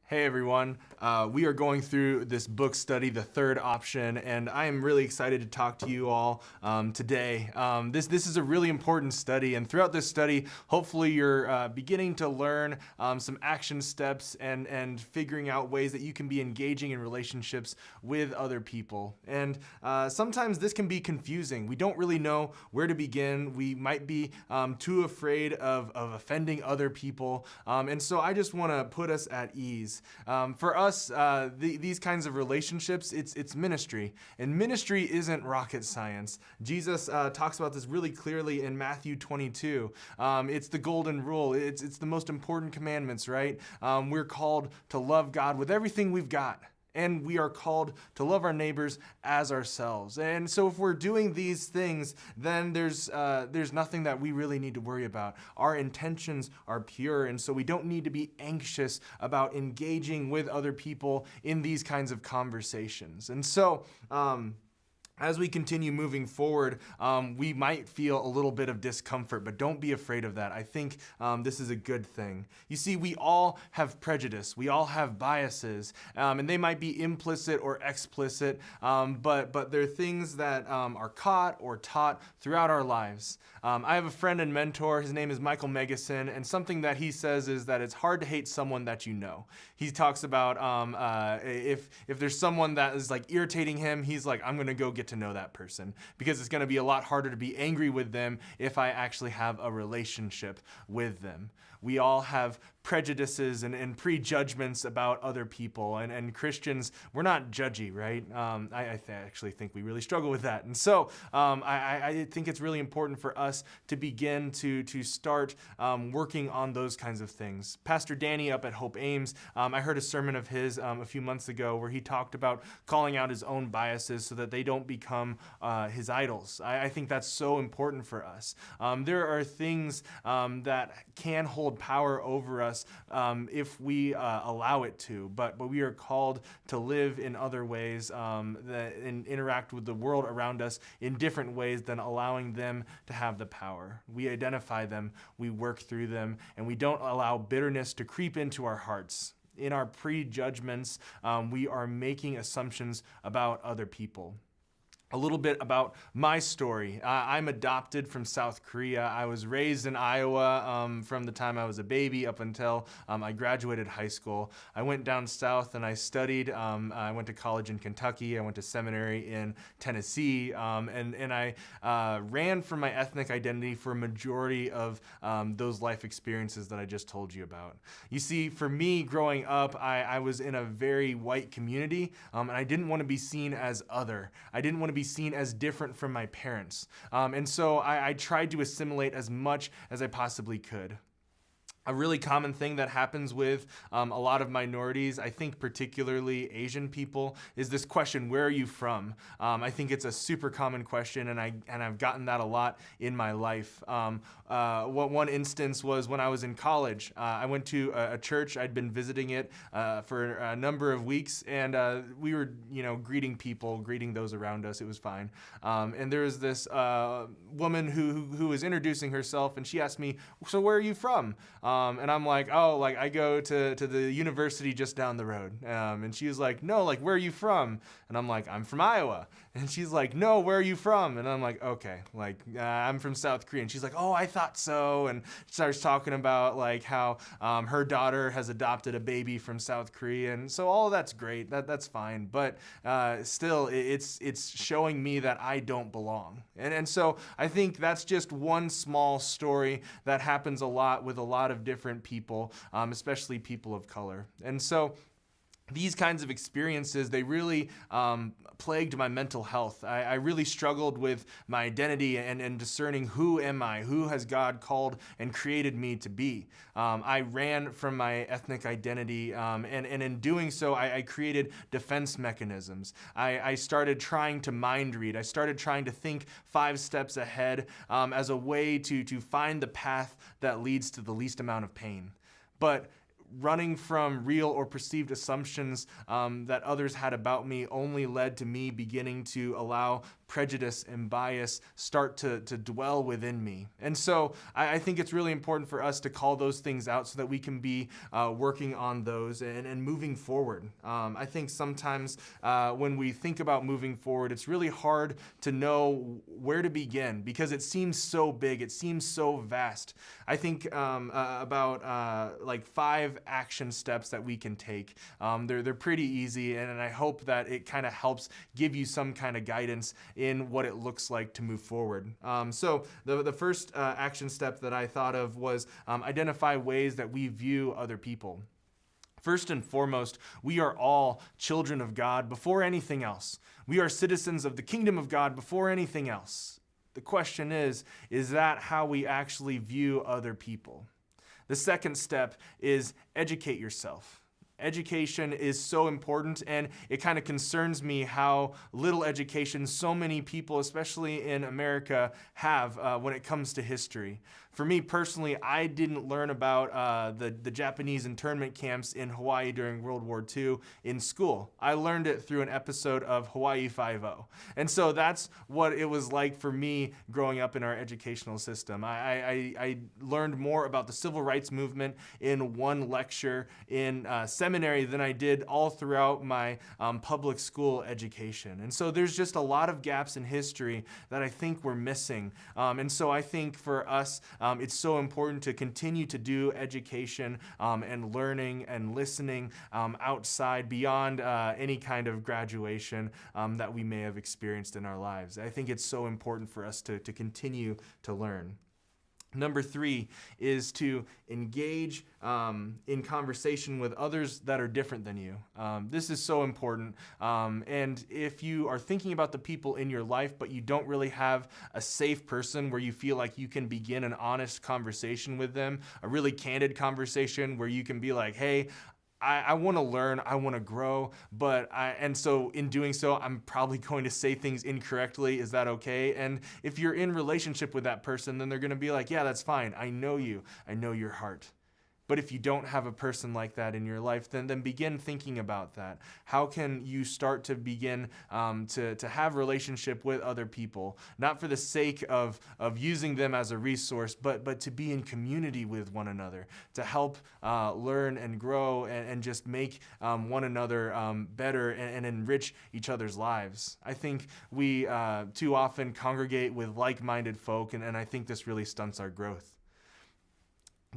Hey everyone, we are going through this book study, The Third Option, and I am really excited to talk to you all today. This is a really important study, and throughout this study, hopefully you're beginning to learn some action steps and figuring out ways that you can be engaging in relationships with other people. And sometimes this can be confusing. We don't really know where to begin. We might be too afraid of offending other people, and so I just want to put us at ease. For us, these kinds of relationships, it's ministry. And ministry isn't rocket science. Jesus talks about this really clearly in Matthew 22. It's the golden rule. It's the most important commandments, right? We're called to love God with everything we've got. And we are called to love our neighbors as ourselves. And so if we're doing these things, then there's nothing that we really need to worry about. Our intentions are pure, and so we don't need to be anxious about engaging with other people in these kinds of conversations. And so, as we continue moving forward, we might feel a little bit of discomfort, but don't be afraid of that. I think this is a good thing. You see, we all have prejudice. We all have biases, and they might be implicit or explicit, but they're things that are caught or taught throughout our lives. I have a friend and mentor. His name is Michael Megason, and something that he says is that it's hard to hate someone that you know. He talks about if there's someone that is like irritating him, he's like, I'm going to go get to know that person because it's going to be a lot harder to be angry with them if I actually have a relationship with them. We all have prejudices and prejudgments about other people, and Christians, we're not judgy, right? I actually think we really struggle with that, and so I think it's really important for us to begin to start working on those kinds of things. Pastor Danny up at Hope Ames, I heard a sermon of his a few months ago where he talked about calling out his own biases so that they don't become his idols. I think that's so important for us. There are things that can hold power over us if we allow it to, but we are called to live in other ways and interact with the world around us in different ways than allowing them to have the power. We identify them, we work through them, and we don't allow bitterness to creep into our hearts. In our prejudgments, we are making assumptions about other people. A little bit about my story. I'm adopted from South Korea. I was raised in Iowa from the time I was a baby up until I graduated high school. I went down south and I studied. I went to college in Kentucky. I went to seminary in Tennessee. And I ran from my ethnic identity for a majority of those life experiences that I just told you about. You see, for me growing up, I was in a very white community, and I didn't want to be seen as other. I didn't want to be seen as different from my parents. And so I tried to assimilate as much as I possibly could. A really common thing that happens with a lot of minorities, I think particularly Asian people, is this question, where are you from? I think it's a super common question, and I've gotten that a lot in my life. One instance was when I was in college. I went to a church. I'd been visiting it for a number of weeks, and we were, greeting people, greeting those around us. It was fine. And there was this woman who was introducing herself, and she asked me, "So where are you from?" And I'm like, I go to the university just down the road. And she was like, no, where are you from? And I'm like, I'm from Iowa. And she's like, no, where are you from? And I'm like, okay, I'm from South Korea. And she's like, oh, I thought so. And starts talking about how her daughter has adopted a baby from South Korea. And so all of that's great. That's fine. But still, it's showing me that I don't belong. And so I think that's just one small story that happens a lot with a lot of different people, especially people of color. And so these kinds of experiences, they really plagued my mental health. I really struggled with my identity and discerning who am I, who has God called and created me to be. I ran from my ethnic identity, and in doing so, I created defense mechanisms. I started trying to mind read. I started trying to think 5 steps ahead as a way to find the path that leads to the least amount of pain. But running from real or perceived assumptions that others had about me only led to me beginning to allow prejudice and bias start to dwell within me. And so I think it's really important for us to call those things out so that we can be working on those and moving forward. I think sometimes when we think about moving forward, it's really hard to know where to begin because it seems so big, it seems so vast. I think about like 5 action steps that we can take. They're pretty easy, and I hope that it kind of helps give you some kind of guidance in what it looks like to move forward. So the first action step that I thought of was identify ways that we view other people. First and foremost, we are all children of God before anything else. We are citizens of the kingdom of God before anything else. The question is that how we actually view other people? The second step is educate yourself. Education is so important, and it kind of concerns me how little education so many people, especially in America, have when it comes to history. For me personally, I didn't learn about the Japanese internment camps in Hawaii during World War II in school. I learned it through an episode of Hawaii Five-0. And so that's what it was like for me growing up in our educational system. I learned more about the civil rights movement in one lecture in seminary than I did all throughout my public school education. And so there's just a lot of gaps in history that I think we're missing. And so I think for us, it's so important to continue to do education and learning and listening outside beyond any kind of graduation that we may have experienced in our lives. I think it's so important for us to continue to learn. Number 3 is to engage in conversation with others that are different than you. This is so important. And if you are thinking about the people in your life, but you don't really have a safe person where you feel like you can begin an honest conversation with them, a really candid conversation where you can be like, hey, I want to learn, I want to grow, and so in doing so, I'm probably going to say things incorrectly. Is that okay? And if you're in relationship with that person, then they're going to be like, yeah, that's fine. I know you. I know your heart. But if you don't have a person like that in your life, then begin thinking about that. How can you start to begin to have relationship with other people, not for the sake of using them as a resource, but to be in community with one another, to help learn and grow and just make one another better and enrich each other's lives. I think we too often congregate with like-minded folk, and I think this really stunts our growth.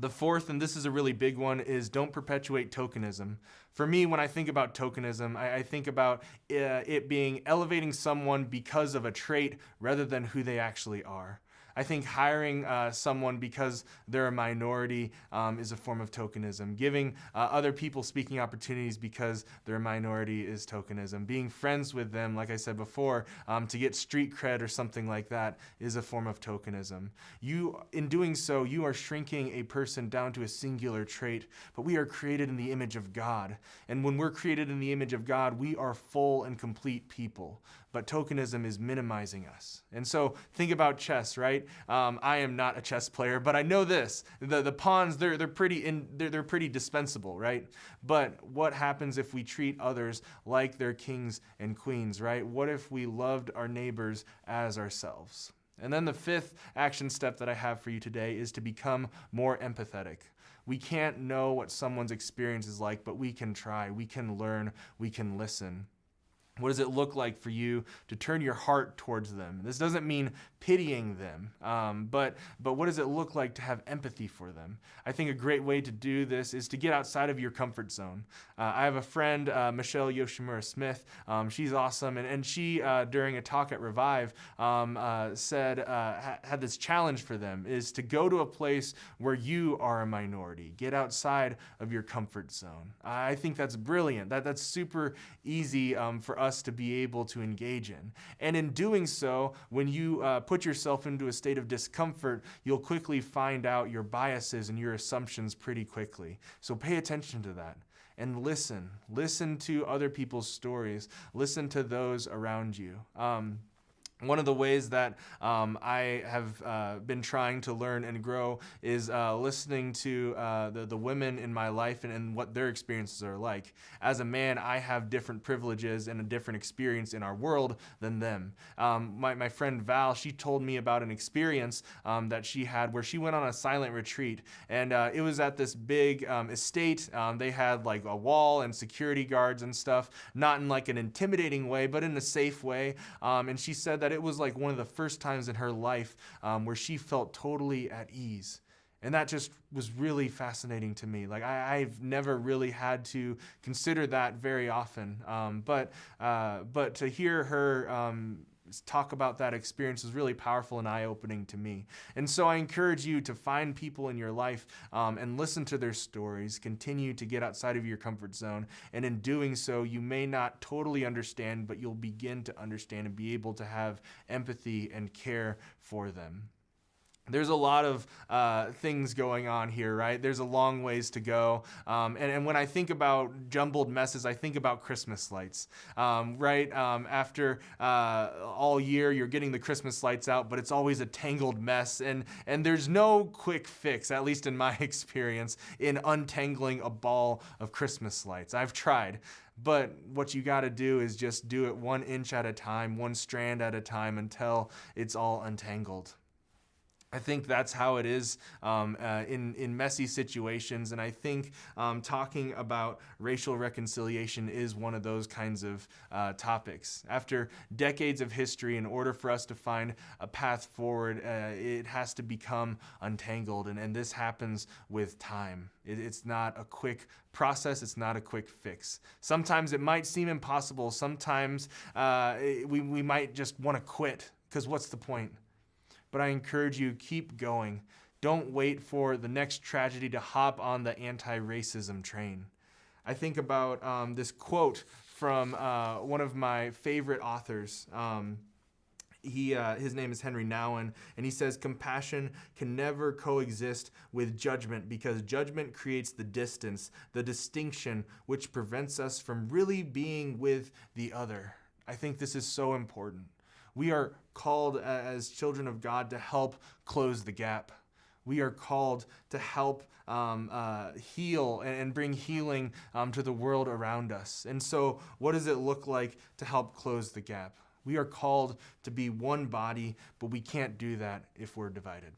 The fourth, and this is a really big one, is don't perpetuate tokenism. For me, when I think about tokenism, I think about it being elevating someone because of a trait rather than who they actually are. I think hiring someone because they're a minority is a form of tokenism. Giving other people speaking opportunities because they're a minority is tokenism. Being friends with them, like I said before, to get street cred or something like that is a form of tokenism. In doing so, you are shrinking a person down to a singular trait, but we are created in the image of God. And when we're created in the image of God, we are full and complete people. But tokenism is minimizing us. And so think about chess, right? I am not a chess player, but I know this. The pawns, they're pretty dispensable, right? But what happens if we treat others like they're kings and queens, right? What if we loved our neighbors as ourselves? And then the 5th action step that I have for you today is to become more empathetic. We can't know what someone's experience is like, but we can try, we can learn, we can listen. What does it look like for you to turn your heart towards them? This doesn't mean pitying them, but what does it look like to have empathy for them? I think a great way to do this is to get outside of your comfort zone. I have a friend, Michelle Yoshimura Smith. She's awesome, and she, during a talk at Revive, said, had this challenge for them, is to go to a place where you are a minority. Get outside of your comfort zone. I think that's brilliant. That's super easy for us to be able to engage in. And in doing so, when you put yourself into a state of discomfort, you'll quickly find out your biases and your assumptions pretty quickly. So pay attention to that and listen. Listen to other people's stories. Listen to those around you. One of the ways that I have been trying to learn and grow is listening to the women in my life and what their experiences are like. As a man, I have different privileges and a different experience in our world than them. My friend Val, she told me about an experience that she had where she went on a silent retreat. And it was at this big estate. They had like a wall and security guards and stuff, not in like an intimidating way, but in a safe way. And she said that it was like one of the first times in her life where she felt totally at ease. And that just was really fascinating to me. Like I've never really had to consider that very often. But to hear her talk about that experience was really powerful and eye-opening to me. And so I encourage you to find people in your life and listen to their stories, continue to get outside of your comfort zone, and in doing so, you may not totally understand, but you'll begin to understand and be able to have empathy and care for them. There's a lot of things going on here, right? There's a long ways to go. And when I think about jumbled messes, I think about Christmas lights, right? After all year, you're getting the Christmas lights out, but it's always a tangled mess. And there's no quick fix, at least in my experience, in untangling a ball of Christmas lights. I've tried. But what you got to do is just do it 1 inch at a time, 1 strand at a time until it's all untangled. I think that's how it is in messy situations, and I think talking about racial reconciliation is one of those kinds of topics. After decades of history, in order for us to find a path forward, it has to become untangled, and this happens with time. It's not a quick process. It's not a quick fix. Sometimes it might seem impossible. Sometimes we might just want to quit, because what's the point? But I encourage you, keep going. Don't wait for the next tragedy to hop on the anti-racism train. I think about this quote from one of my favorite authors. His name is Henry Nouwen, and he says, "Compassion can never coexist with judgment because judgment creates the distance, the distinction, which prevents us from really being with the other." I think this is so important. We are called as children of God to help close the gap. We are called to help heal and bring healing to the world around us. And so what does it look like to help close the gap? We are called to be one body, but we can't do that if we're divided.